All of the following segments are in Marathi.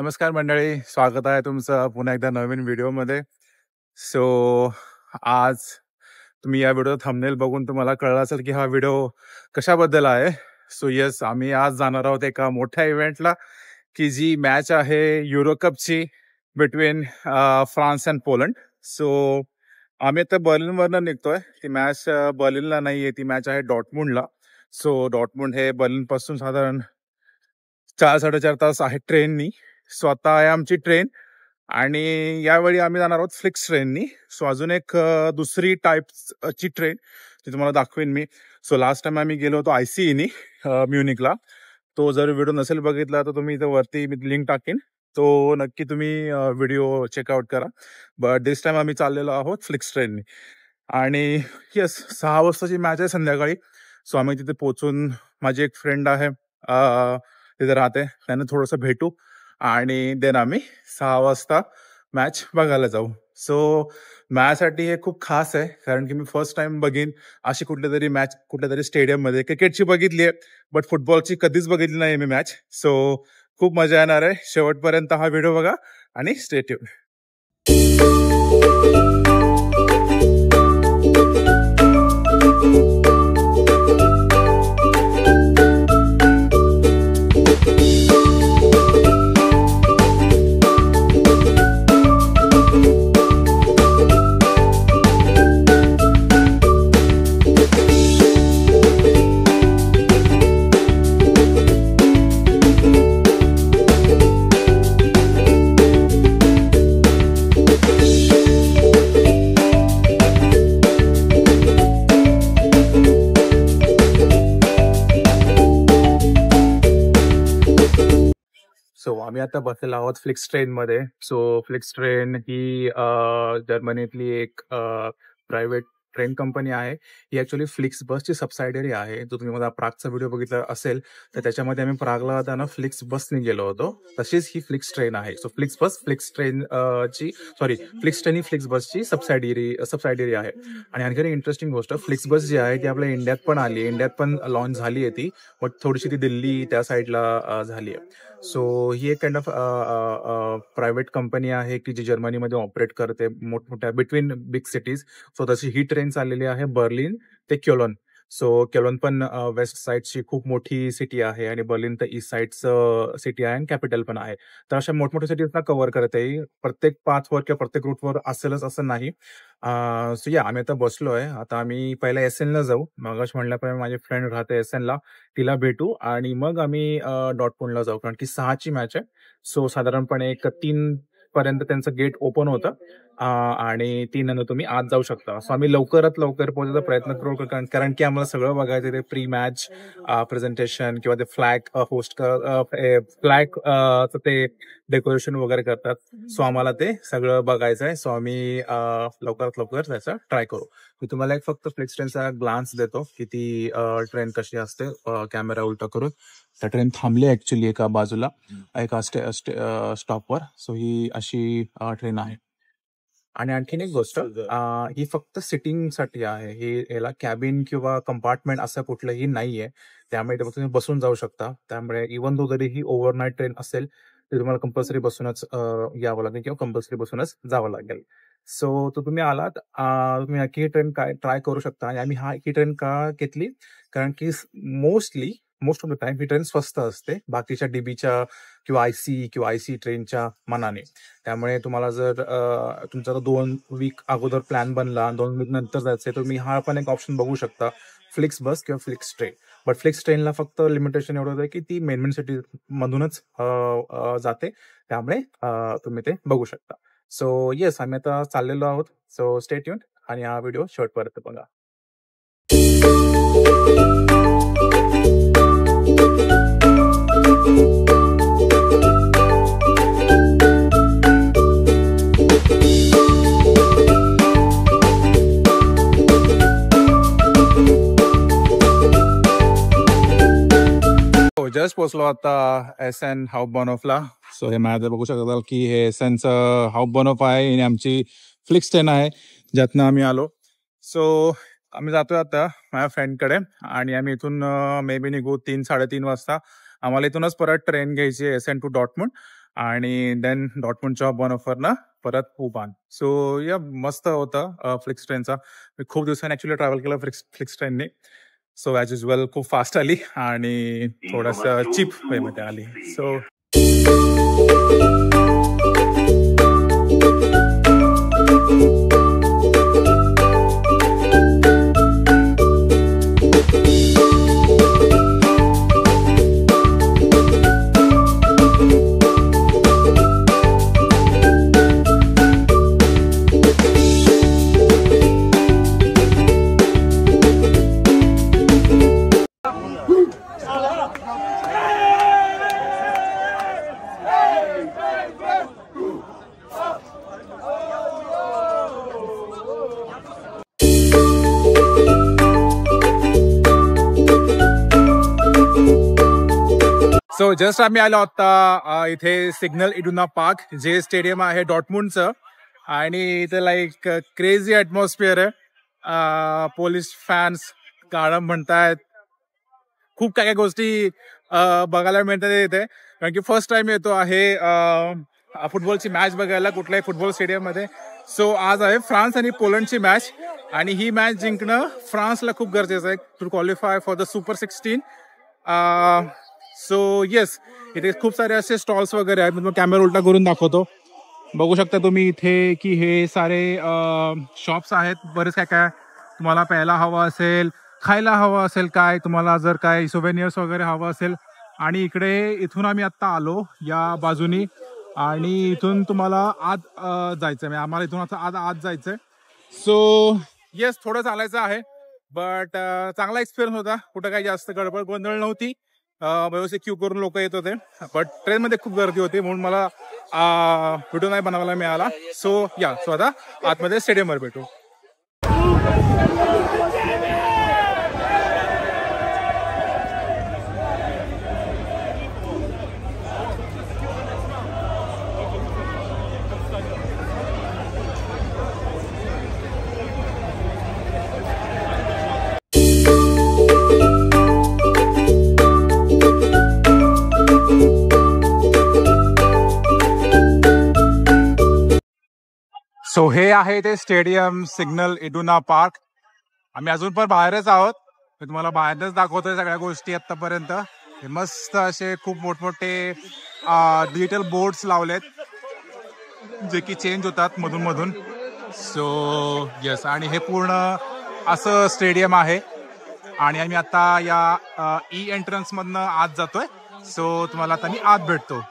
नमस्कार मंडळी, स्वागत आहे तुमचं पुन्हा एकदा नवीन व्हिडिओमध्ये. सो आज तुम्ही या व्हिडिओ थंबनेल बघून तुम्हाला कळलं असेल की हा व्हिडिओ कशाबद्दल आहे. सो येस, आम्ही आज जाणार आहोत एका मोठ्या इव्हेंटला की जी मॅच आहे युरो कपची between France and Poland. So आम्ही आता बर्लिनवरनं निघतोय. ती मॅच बर्लिनला नाही आहे, ती मॅच आहे डॉर्टमुंडला. सो डॉर्टमुंड हे बर्लिनपासून साधारण 4-4.5 तास आहे ट्रेननी. स्वतः आहे आमची ट्रेन आणि यावेळी आम्ही जाणार आहोत फ्लिक्स ट्रेननी. सो अजून एक दुसरी टाईपची ट्रेन ती तुम्हाला दाखवेन मी. सो लास्ट टाइम आम्ही गेलो होतो ICEनी म्युनिकला. तो जर व्हिडिओ नसेल बघितला तर तुम्ही इथं वरती मी लिंक टाकेन, तो नक्की तुम्ही व्हिडिओ चेकआउट करा. बट दिस टाइम आम्ही चाललेलो आहोत फ्लिक्स ट्रेननी. आणि येस, 6 वाजताची मॅच आहे संध्याकाळी. सो आम्ही तिथे पोहोचून, माझी एक फ्रेंड आहे तिथे राहते, त्यांना थोडंसं भेटू आणि देन आम्ही 6 वाजता मॅच बघायला जाऊ. सो माझ्यासाठी हे खूप खास आहे, कारण की मी फर्स्ट टाइम बघीन अशी कुठली तरी मॅच कुठल्या तरी स्टेडियममध्ये. क्रिकेटची बघितली आहे बट फुटबॉलची कधीच बघितली नाही मी मॅच. सो खूप मजा येणार आहे. शेवटपर्यंत हा व्हिडिओ बघा आणि स्टे ट्यून. सो आम्ही आता बसलेलो आहोत फ्लिक्स ट्रेनमध्ये. सो फ्लिक्स ट्रेन ही जर्मनीतली एक प्रायव्हेट ट्रेन कंपनी आहे. ही ॲक्च्युली फ्लिक्स बसची सबसायडरी आहे. जो तुम्ही मला प्रागचा व्हिडिओ बघितला असेल तर त्याच्यामध्ये आम्ही प्रागला जाताना फ्लिक्स बसने गेलो होतो. तशीच ही फ्लिक्स ट्रेन आहे. सो फ्लिक्स बस फ्लिक्स ट्रेन फ्लिक्स ट्रेन ही फ्लिक्स बसची सबसायडरी आहे. आणि आणखी इंटरेस्टिंग गोष्ट, फ्लिक्स बस जी आहे ती आपल्या इंडियात पण आली, इंडियात पण लॉन्च झाली आहे ती. बट थोडीशी ती दिल्ली त्या साईडला झाली आहे. सो ही एक काइंड ऑफ प्रायव्हेट कंपनी आहे की जी जर्मनीमध्ये ऑपरेट करते मोठमोठ्या बिटवीन बिग सिटीज. सो तशी ही ट्रेन चाललेली आहे बर्लिन ते क्योलन. सो क्योलन पण वेस्ट साईडची खूप मोठी सिटी आहे आणि बर्लिन तर ईस्ट साईडचं सिटी आहे आणि कॅपिटल पण आहे. तर अशा मोठमोठ्या सिटीजना कव्हर करते. प्रत्येक पाथवर किंवा प्रत्येक रूटवर असेलच असं नाही. सो या आम्ही आता बसलोय. आता आम्ही पहिला एसएनला जाऊ. मगाच म्हणल्याप्रमाणे माझी फ्रेंड राहते एसएनला, तिला भेटू आणि मग आम्ही डॉर्टमुंडला जाऊ, कारण की 6ची मॅच आहे. सो साधारणपणे एक 3 पर्यंत त्यांचं गेट ओपन होतं आणि 3 नंतर तुम्ही आत जाऊ शकता. सो आम्ही लवकरात लवकर पोहोचायचा प्रयत्न करू, कारण की आम्हाला सगळं बघायचं ते प्री मॅच प्रेझेंटेशन किंवा ते फ्लॅग ते डेकोरेशन वगैरे करतात. सो आम्हाला ते सगळं बघायचं आहे. सो आम्ही लवकरात लवकर त्याचा ट्राय करू. मी तुम्हाला एक फक्त फ्लिक्स ट्रेनचा ग्लान्स देतो की ती ट्रेन कशी असते. कॅमेरा उलटा करून त्या ट्रेन थांबली ऍक्च्युली एका बाजूला एका स्टॉपवर. सो ही अशी ट्रेन आहे. आणि आणखीन एक गोष्ट, ही फक्त सिटिंगसाठी आहे. याला कॅबिन किंवा कंपार्टमेंट असं कुठलंही नाहीये. त्यामुळे फक्त तुम्ही बसून जाऊ शकता. त्यामुळे इव्हन दो जरी ही ओव्हरनाईट ट्रेन असेल तर तुम्हाला कंपल्सरी बसूनच यावं लागेल किंवा कंपल्सरी बसूनच जावं लागेल. सो तो तुम्ही आलात, तुम्ही नक्की ही ट्रेन ट्राय करू शकता. आणि आम्ही ही ट्रेन का घेतली, कारण की most of the time he train स्वस्त असते बाकीच्या डीबीच्या किंवा IC ट्रेनच्या मानाने. त्यामुळे तुम्हाला जर तुमचा 2 वीक अगोदर प्लॅन बनला, 2 वीक नंतर जायचंय, तर तुम्ही हा पण एक ऑप्शन बघू शकता, फ्लिक्स बस किंवा फ्लिक्स ट्रेन. बट फ्लिक्स ट्रेनला फक्त लिमिटेशन एवढं आहे की ती मेन सिटी मधूनच जाते. त्यामुळे तुम्ही ते बघू शकता. सो येस, आम्ही आता चाललेलो आहोत. सो स्टे ट्यून आणि हा व्हिडिओ शेवटपर्यंत बघा. जस्ट पोहोचलो आता SN हाऊबॉनॉफला. सो हे माझं बघू शकता की हे SNचं हाऊबॉनॉफ आहे आणि आमची फ्लिक्स ट्रेन आहे ज्यातनं आम्ही आलो. सो आम्ही जातोय आता माझ्या फ्रेंडकडे आणि आम्ही इथून मे बी निघू 3-3:30 वाजता. आम्हाला इथूनच परत ट्रेन घ्यायची SN टू डॉर्टमुंड आणि देन डॉटमुंडच्या बॉनऑफरनं परत पुबान. सो या मस्त होतं फ्लिक्स ट्रेनचा. मी खूप दिवसांनी ॲक्च्युली ट्रॅव्हल केलं फ्लिक्स ट्रेनने. सो ॲज युजल खूप फास्ट आली आणि थोडंसं चीप वेमध्ये आली. सो जस्ट आम्ही आलो आता इथे सिग्नल इडुना पार्क, जे स्टेडियम आहे डॉटमुंडचं. आणि इथे लाईक क्रेझी ॲटमॉस्फिअर आहे. पोलीस फॅन्स गाणं म्हणतायत, खूप काही गोष्टी बघायला मिळतात इथे. कारण की फर्स्ट टाइम येतो आहे फुटबॉलची मॅच बघायला कुठल्याही फुटबॉल स्टेडियममध्ये. सो आज आहे फ्रान्स आणि पोलंडची मॅच, आणि ही मॅच जिंकणं फ्रान्सला खूप गरजेचं आहे to qualify for the super 16. So yes, इथे खूप सारे असे स्टॉल्स वगैरे आहेत. मी कॅमेरा उलटा करून दाखवतो. बघू शकता तुम्ही इथे की हे सारे शॉप्स आहेत. बरेच काय काय तुम्हाला प्यायला हवं असेल, खायला हवं असेल, काय तुम्हाला जर काय सोवेनियर्स वगैरे हवं असेल. आणि इकडे इथून आम्ही आत्ता आलो या बाजूनी, आणि इथून तुम्हाला आत जायचं आहे. आम्हाला इथून आता आत जायचं आहे. सो येस, थोडं चालायचं आहे, बट चांगला एक्सपिरियन्स होता. कुठं काही जास्त गडबड गोंधळ नव्हती. व्यवस्थित क्यू करून लोक येत होते, बट ट्रेनमध्ये खूप गर्दी होती म्हणून मला व्हिडिओ नाही बनवायला मिळाला. सो आता आतमध्ये स्टेडियमवर भेटू. सो हे आहे ते स्टेडियम सिग्नल इडुना पार्क. आम्ही अजून पण बाहेरच आहोत. मी तुम्हाला बाहेरच दाखवतोय सगळ्या गोष्टी आतापर्यंत. हे मस्त असे खूप मोठमोठे डिजिटल बोर्ड्स लावलेत जे की चेंज होतात मधून मधून. सो येस, आणि हे पूर्ण असं स्टेडियम आहे. आणि आम्ही आता या ई एंट्रन्स मधनं आत जातोय. सो तुम्हाला आता मी आत भेटतो.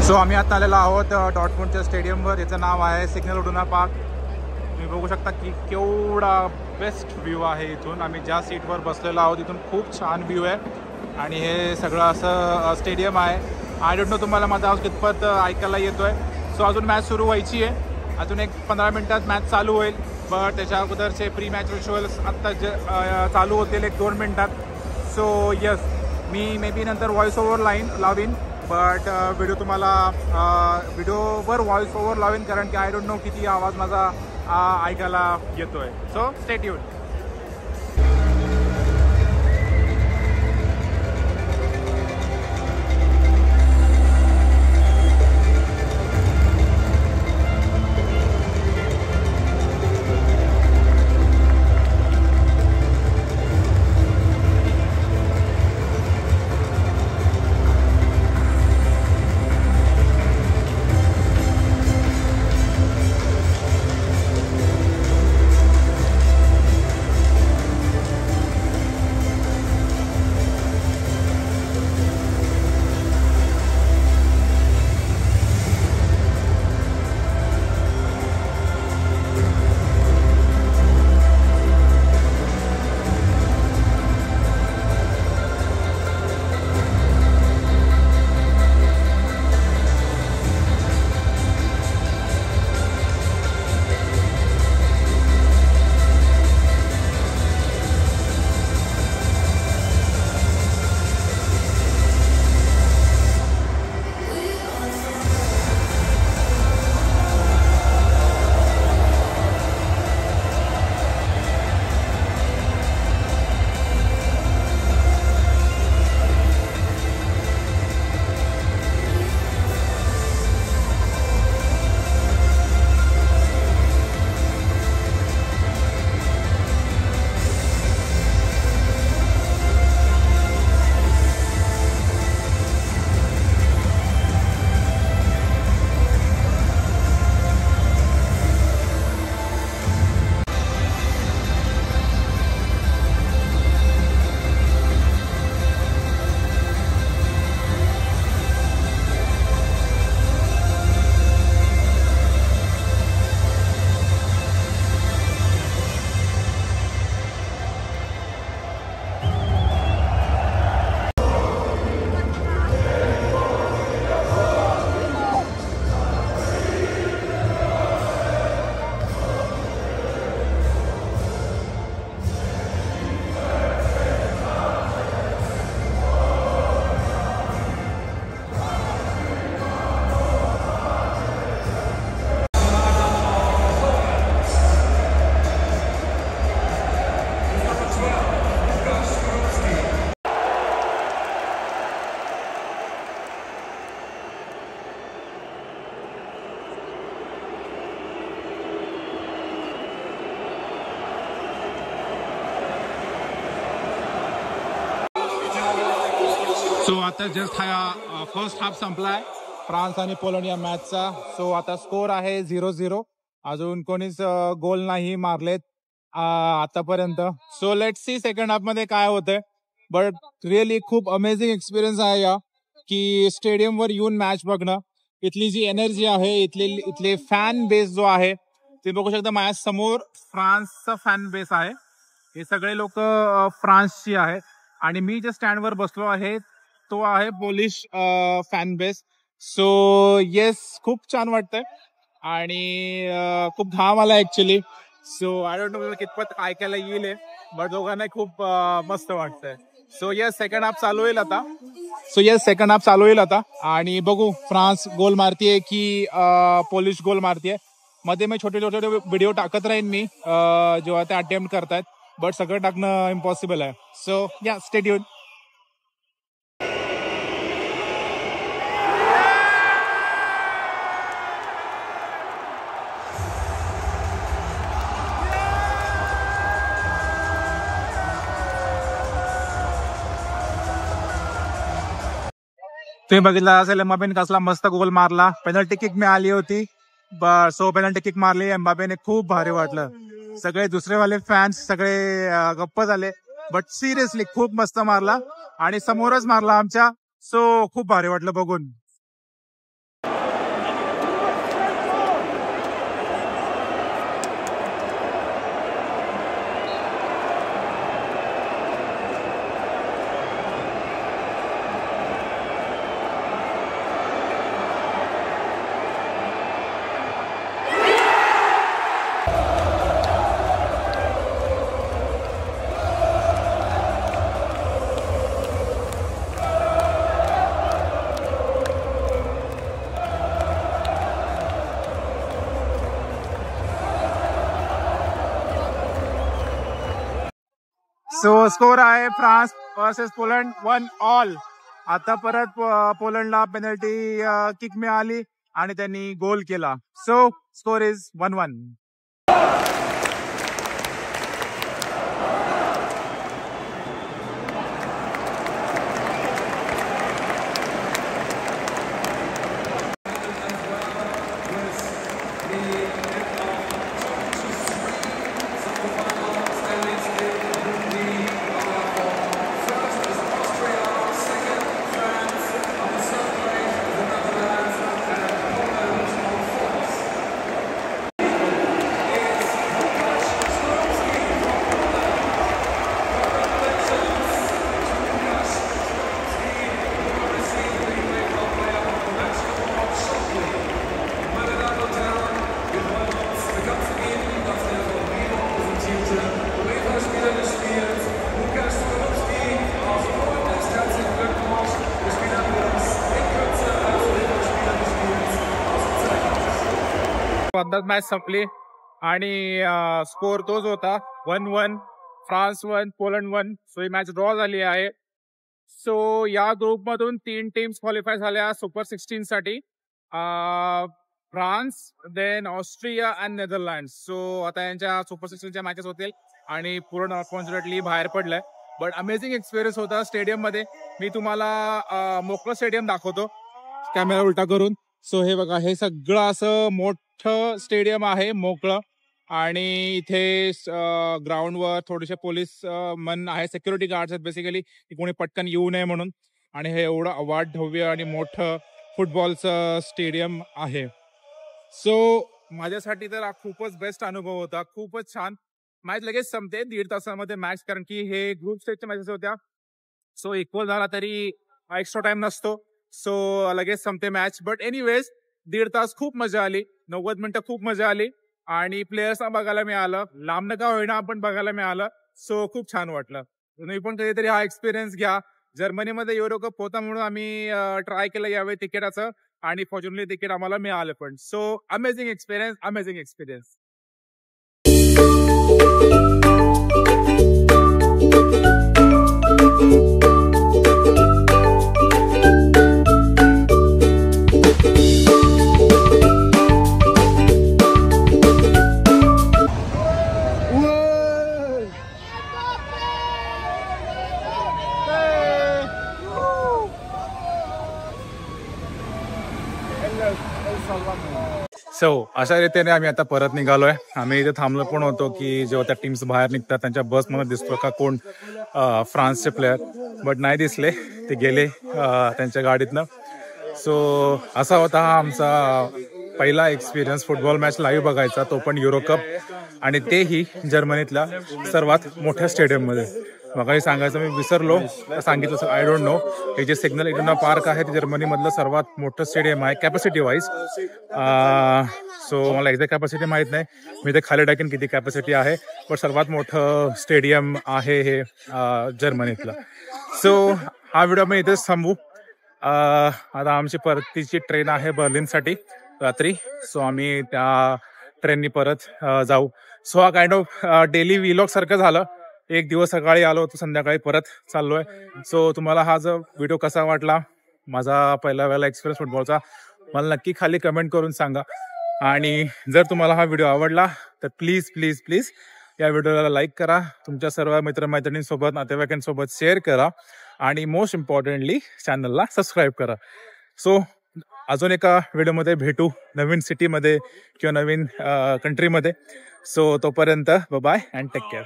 सो आम्ही आता आलेलो आहोत डॉटमुंडच्या स्टेडियमवर. याचं नाव आहे सिग्नल इडुना पार्क. तुम्ही बघू शकता की केवढा बेस्ट व्ह्यू आहे इथून. आम्ही ज्या सीटवर बसलेलो आहोत इथून खूप छान व्ह्यू आहे. आणि हे सगळं असं स्टेडियम आहे. आय डोंट नो तुम्हाला माझा आवाज कितपत ऐकायला येतो आहे. सो अजून मॅच सुरू व्हायची आहे. अजून एक 15 मिनटात मॅच चालू होईल. बट त्याच्या अगोदरचे प्री मॅच विज्युअल्स आत्ता चालू होतील 1-2 मिनटात. सो येस, मी मे बी नंतर व्हॉइस ओव्हर लावीन. बट व्हिडिओवर व्हॉइस ओव्हर लावेन, कारण की आय डोंट नो किती आवाज माझा ऐकायला येतोय. So stay tune. आता जस्ट हा फर्स्ट हाफ संपलाय फ्रान्स आणि पोलंड या मॅचचा. सो आता स्कोर आहे 0-0. अजून कोणीच गोल नाही मारलेत आतापर्यंत. So let see second half मध्ये काय होतंय. बट रिअली खूप अमेझिंग एक्सपिरियन्स आहे या की स्टेडियमवर येऊन मॅच बघणं. इथली जी एनर्जी आहे, इथले फॅन बेस जो आहे ते बघू शकता. माझ्या समोर फ्रान्सचा फॅन बेस आहे. हे सगळे लोक फ्रान्सची आहेत आणि मी जे स्टँडवर बसलो आहे तो आहे Polish fan base. So yes, खूप छान वाटतंय आणि खूप घाम आला actually. So I don't know कितपत ऐकायला येईल, बट दोघांना खूप मस्त वाटतंय. सो येस, सेकंड हाफ चालू होईल आता. आणि बघू फ्रान्स गोल मारतीये की पोलिश गोल मारतीये. मध्ये मी छोटे व्हिडिओ टाकत राहीन मी जेव्हा ते अटेम्प्ट करतायत, बट सगळं टाकणं इम्पॉसिबल आहे. सो या, स्टे ट्यून्ड. तुम्ही बघितला असेल एम्बापेने कसला मस्त गोल मारला. पेनल्टी किक मिळाली होती. सो पेनल्टी किक मारली एम्बापेने, खूप भारी वाटलं. सगळे दुसरेवाले फॅन्स सगळे गप्प झाले. बट सिरियसली खूप मस्त मारला आणि समोरच मारला आमच्या. सो खूप भारी वाटलं बघून. सो स्कोर आहे फ्रान्स वर्सेस पोलंड 1-1. आता परत पोलंडला पेनल्टी किक मिळाली आणि त्यांनी गोल केला. So score is 1-1. मॅच संपली आणि स्कोर तोच होता 1-1. France 1 Poland 1. सो ही मॅच ड्रॉ झाली आहे. सो या ग्रुप मधून 3 टीम्स क्वालिफाय झाल्या सुपर 16 साठी. France, then Austria and Netherlands. So आता यांच्या सुपर 16च्या मॅचेस होतील आणि पूर्ण अनफॉर्च्युनेटली बाहेर पडलंय. बट अमेझिंग एक्सपिरियन्स होता स्टेडियम मध्ये. मी तुम्हाला मोकळं स्टेडियम दाखवतो कॅमेरा उलटा करून. सो हे बघा, हे सगळं असं मोठं स्टेडियम आहे मोकळं आणि इथे ग्राउंडवर थोडेसे पोलीस मन आहे, सिक्युरिटी गार्ड्स आहेत बेसिकली, की कोणी पटकन येऊ नये म्हणून. आणि हे एवढं अवाढव्य आणि मोठं फुटबॉलचं स्टेडियम आहे. सो माझ्यासाठी तर हा खूपच बेस्ट अनुभव होता, खूपच छान. मॅच लगेच संपते 1.5 तासामध्ये मॅच, कारण की हे ग्रुप स्टेजच्या मॅचेस होत्या. सो इक्वल झाला तरी एक्स्ट्रा टाइम नसतो. सो लगेच संपते मॅच. बट एनिवेज 1.5 तास खूप मजा आली, 90 मिनिटं खूप मजा आली आणि प्लेयर्सना बघायला मिळालं, लांब का होईना आपण बघायला मिळालं. सो खूप छान वाटलं. तुम्ही पण कधीतरी हा एक्सपिरियन्स घ्या. जर्मनीमध्ये युरो कप होता म्हणून आम्ही ट्राय केलं यावेळी तिकीटाचं आणि फॉर्च्युनेटली तिकीट आम्हाला मिळालं पण. So amazing experience, amazing experience. अशा रीतीने आम्ही आता परत निघालोय. आम्ही इथे थांबलो पण होतो की जेव्हा त्या टीम्स बाहेर निघतात त्यांच्या बसमध्ये दिसतो का कोण फ्रान्सचे प्लेयर, बट नाही दिसले. ते गेले त्यांच्या गाडीतनं. असा होता हा आमचा पहिला एक्सपिरियन्स फुटबॉल मॅच लाईव्ह बघायचा, तो पण युरो कप, आणि तेही जर्मनीतल्या सर्वात मोठ्या स्टेडियममध्ये. मग सांगायचं मी विसरलो, सांगितलं आय डोंट नो. हे जे सिग्नल इडना पार्क आहे ते जर्मनीमधलं सर्वात मोठं स्टेडियम आहे कॅपॅसिटी वाईज. मला एक्झॅक्ट कॅपॅसिटी माहीत नाही, मी ते खाली टाकेन किती कॅपॅसिटी आहे, पण सर्वात मोठं स्टेडियम आहे हे जर्मनीतलं. हा व्हिडिओ मी इथेच थांबू. आता आमची परतीची ट्रेन आहे बर्लिनसाठी रात्री. आम्ही त्या ट्रेननी परत जाऊ. हा काइंड ऑफ डेली व्लॉग सारखं झालं. एक दिवस सकाळी आलो होतो, संध्याकाळी परत चाललोय. तुम्हाला हा जो व्हिडिओ कसा वाटला, माझा पहिला वेळेला एक्सपिरियन्स फुटबॉलचा, मला नक्की खाली कमेंट करून सांगा. आणि जर तुम्हाला हा व्हिडिओ आवडला तर प्लीज प्लीज प्लीज या व्हिडिओला लाईक करा, तुमच्या सर्व मित्रमैत्रिणींसोबत, नातेवाईकांसोबत शेअर करा, आणि मोस्ट इम्पॉर्टंटली चॅनलला सबस्क्राईब करा. अजून एका व्हिडिओमध्ये भेटू, नवीन सिटीमध्ये किंवा नवीन कंट्रीमध्ये. तोपर्यंत बाय अँड टेक केअर.